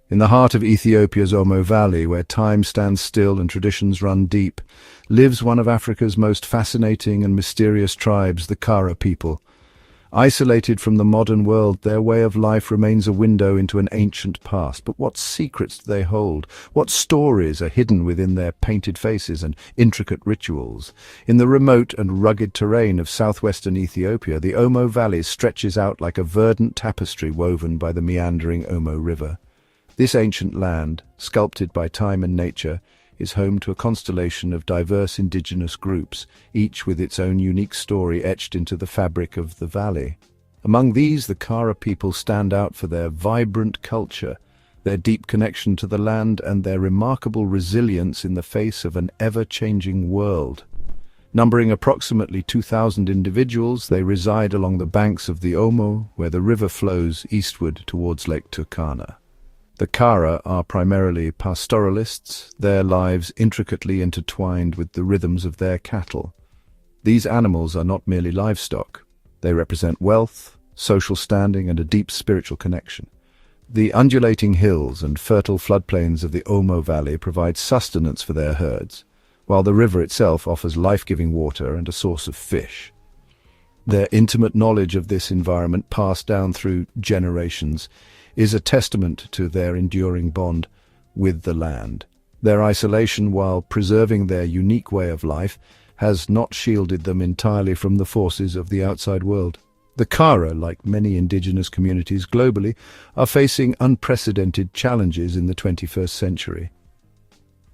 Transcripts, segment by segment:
In the heart of Ethiopia's Omo Valley, where time stands still and traditions run deep, lives one of Africa's most fascinating and mysterious tribes, the Kara people. Isolated from the modern world, their way of life remains a window into an ancient past. But what secrets do they hold? What stories are hidden within their painted faces and intricate rituals? In the remote and rugged terrain of southwestern Ethiopia, the Omo Valley stretches out like a verdant tapestry woven by the meandering Omo River. This ancient land, sculpted by time and nature, is home to a constellation of diverse indigenous groups, each with its own unique story etched into the fabric of the valley. Among these, the Kara people stand out for their vibrant culture, their deep connection to the land, and their remarkable resilience in the face of an ever-changing world. Numbering approximately 2,000 individuals, they reside along the banks of the Omo, where the river flows eastward towards Lake Turkana. The Kara are primarily pastoralists, their lives intricately intertwined with the rhythms of their cattle. These animals are not merely livestock. They represent wealth, social standing, and a deep spiritual connection. The undulating hills and fertile floodplains of the Omo Valley provide sustenance for their herds, while the river itself offers life-giving water and a source of fish. Their intimate knowledge of this environment, passed down through generations, is a testament to their enduring bond with the land. Their isolation, while preserving their unique way of life, has not shielded them entirely from the forces of the outside world. The Kara, like many indigenous communities globally, are facing unprecedented challenges in the 21st century.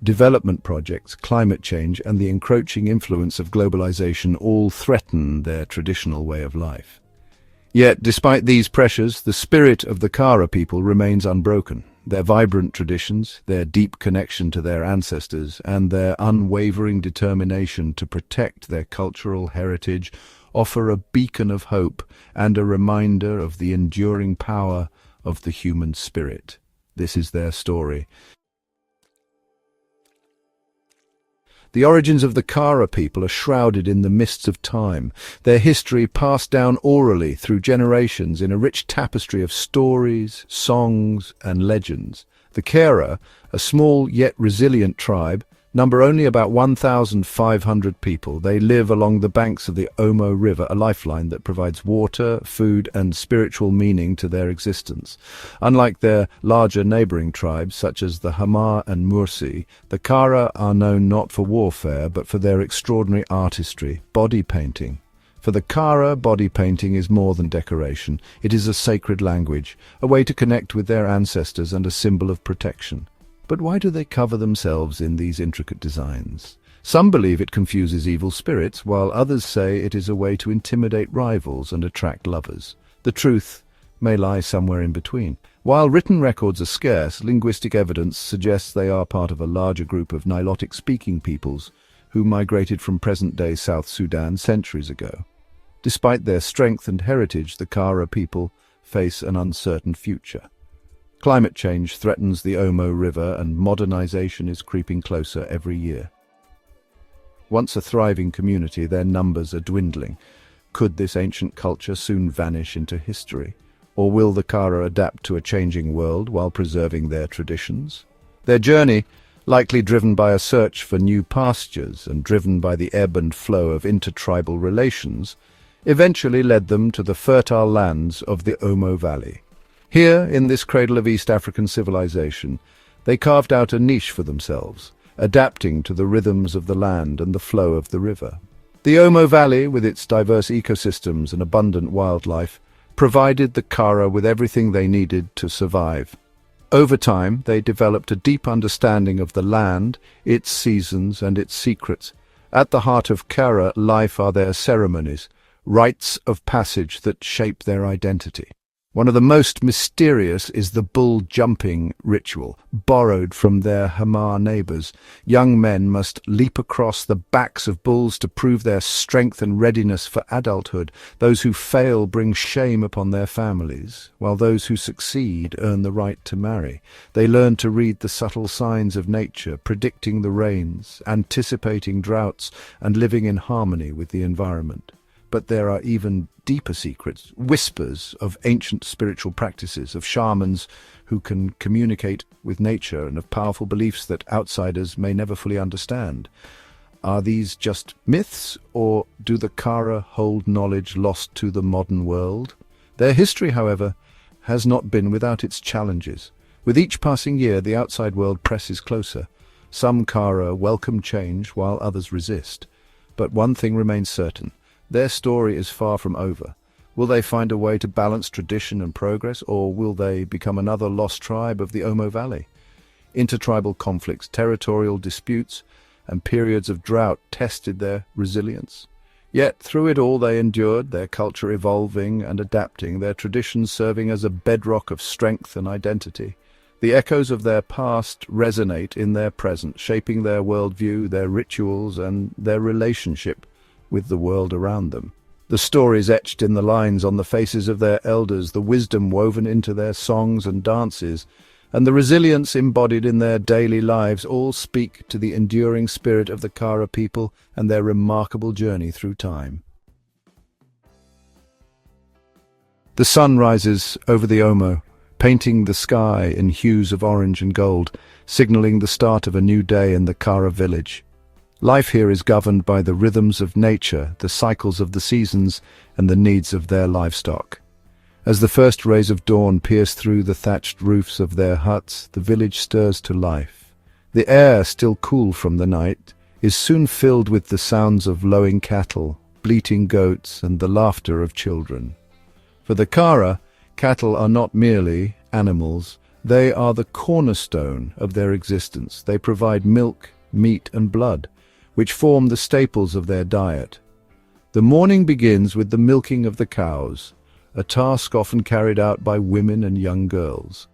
Development projects, climate change, and the encroaching influence of globalization all threaten their traditional way of life. Yet, despite these pressures, the spirit of the Kara people remains unbroken. Their vibrant traditions, their deep connection to their ancestors, and their unwavering determination to protect their cultural heritage offer a beacon of hope and a reminder of the enduring power of the human spirit. This is their story. The origins of the Kara people are shrouded in the mists of time, their history passed down orally through generations in a rich tapestry of stories, songs, and legends. The Kara, a small yet resilient tribe, number only about 1,500 people. They live along the banks of the Omo River, a lifeline that provides water, food, and spiritual meaning to their existence. Unlike their larger neighboring tribes, such as the Hama and Mursi, the Kara are known not for warfare, but for their extraordinary artistry, body painting. For the Kara, body painting is more than decoration. It is a sacred language, a way to connect with their ancestors and a symbol of protection. But why do they cover themselves in these intricate designs? Some believe it confuses evil spirits, while others say it is a way to intimidate rivals and attract lovers. The truth may lie somewhere in between. While written records are scarce, linguistic evidence suggests they are part of a larger group of Nilotic-speaking peoples who migrated from present-day South Sudan centuries ago. Despite their strength and heritage, the Kara people face an uncertain future. Climate change threatens the Omo River, and modernization is creeping closer every year. Once a thriving community, their numbers are dwindling. Could this ancient culture soon vanish into history? Or will the Kara adapt to a changing world while preserving their traditions? Their journey, likely driven by a search for new pastures and driven by the ebb and flow of intertribal relations, eventually led them to the fertile lands of the Omo Valley. Here, in this cradle of East African civilization, they carved out a niche for themselves, adapting to the rhythms of the land and the flow of the river. The Omo Valley, with its diverse ecosystems and abundant wildlife, provided the Kara with everything they needed to survive. Over time, they developed a deep understanding of the land, its seasons, and its secrets. At the heart of Kara life are their ceremonies, rites of passage that shape their identity. One of the most mysterious is the bull jumping ritual, borrowed from their Hama neighbors. Young men must leap across the backs of bulls to prove their strength and readiness for adulthood. Those who fail bring shame upon their families, while those who succeed earn the right to marry. They learn to read the subtle signs of nature, predicting the rains, anticipating droughts, and living in harmony with the environment. But there are even deeper secrets, whispers of ancient spiritual practices, of shamans who can communicate with nature, and of powerful beliefs that outsiders may never fully understand. Are these just myths, or do the Kara hold knowledge lost to the modern world? Their history, however, has not been without its challenges. With each passing year, the outside world presses closer. Some Kara welcome change while others resist. But one thing remains certain: their story is far from over. Will they find a way to balance tradition and progress, or will they become another lost tribe of the Omo Valley? Intertribal conflicts, territorial disputes, and periods of drought tested their resilience. Yet through it all they endured, their culture evolving and adapting, their traditions serving as a bedrock of strength and identity. The echoes of their past resonate in their present, shaping their worldview, their rituals, and their relationship with the world around them. The stories etched in the lines on the faces of their elders, the wisdom woven into their songs and dances, and the resilience embodied in their daily lives all speak to the enduring spirit of the Kara people and their remarkable journey through time. The sun rises over the Omo, painting the sky in hues of orange and gold, signaling the start of a new day in the Kara village. Life here is governed by the rhythms of nature, the cycles of the seasons, and the needs of their livestock. As the first rays of dawn pierce through the thatched roofs of their huts, the village stirs to life. The air, still cool from the night, is soon filled with the sounds of lowing cattle, bleating goats, and the laughter of children. For the Kara, cattle are not merely animals, they are the cornerstone of their existence. They provide milk, meat, and blood, which form the staples of their diet. The morning begins with the milking of the cows, a task often carried out by women and young girls.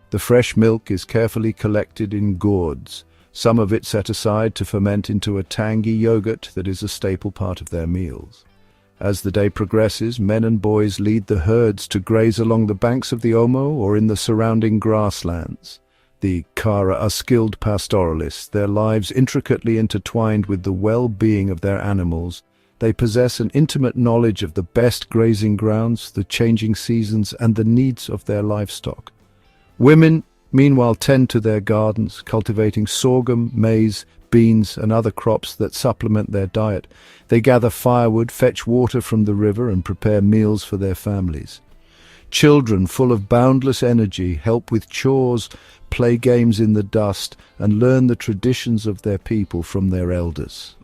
The fresh milk is carefully collected in gourds, some of it set aside to ferment into a tangy yogurt that is a staple part of their meals. As the day progresses, men and boys lead the herds to graze along the banks of the Omo or in the surrounding grasslands. The Kara are skilled pastoralists, their lives intricately intertwined with the well-being of their animals. They possess an intimate knowledge of the best grazing grounds, the changing seasons, and the needs of their livestock. Women, meanwhile, tend to their gardens, cultivating sorghum, maize, beans, and other crops that supplement their diet. They gather firewood, fetch water from the river, and prepare meals for their families. Children, full of boundless energy, help with chores, play games in the dust, and learn the traditions of their people from their elders.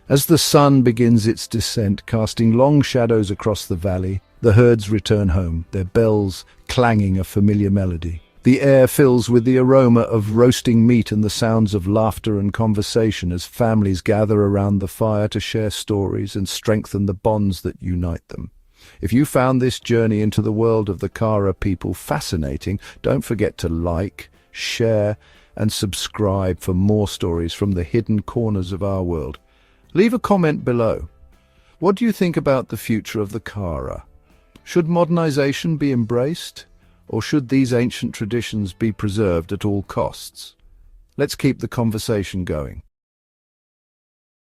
As the sun begins its descent, casting long shadows across the valley, the herds return home, their bells clanging a familiar melody. The air fills with the aroma of roasting meat and the sounds of laughter and conversation as families gather around the fire to share stories and strengthen the bonds that unite them. If you found this journey into the world of the Kara people fascinating, don't forget to like, share, and subscribe for more stories from the hidden corners of our world. Leave a comment below. What do you think about the future of the Kara? Should modernization be embraced, or should these ancient traditions be preserved at all costs? Let's keep the conversation going.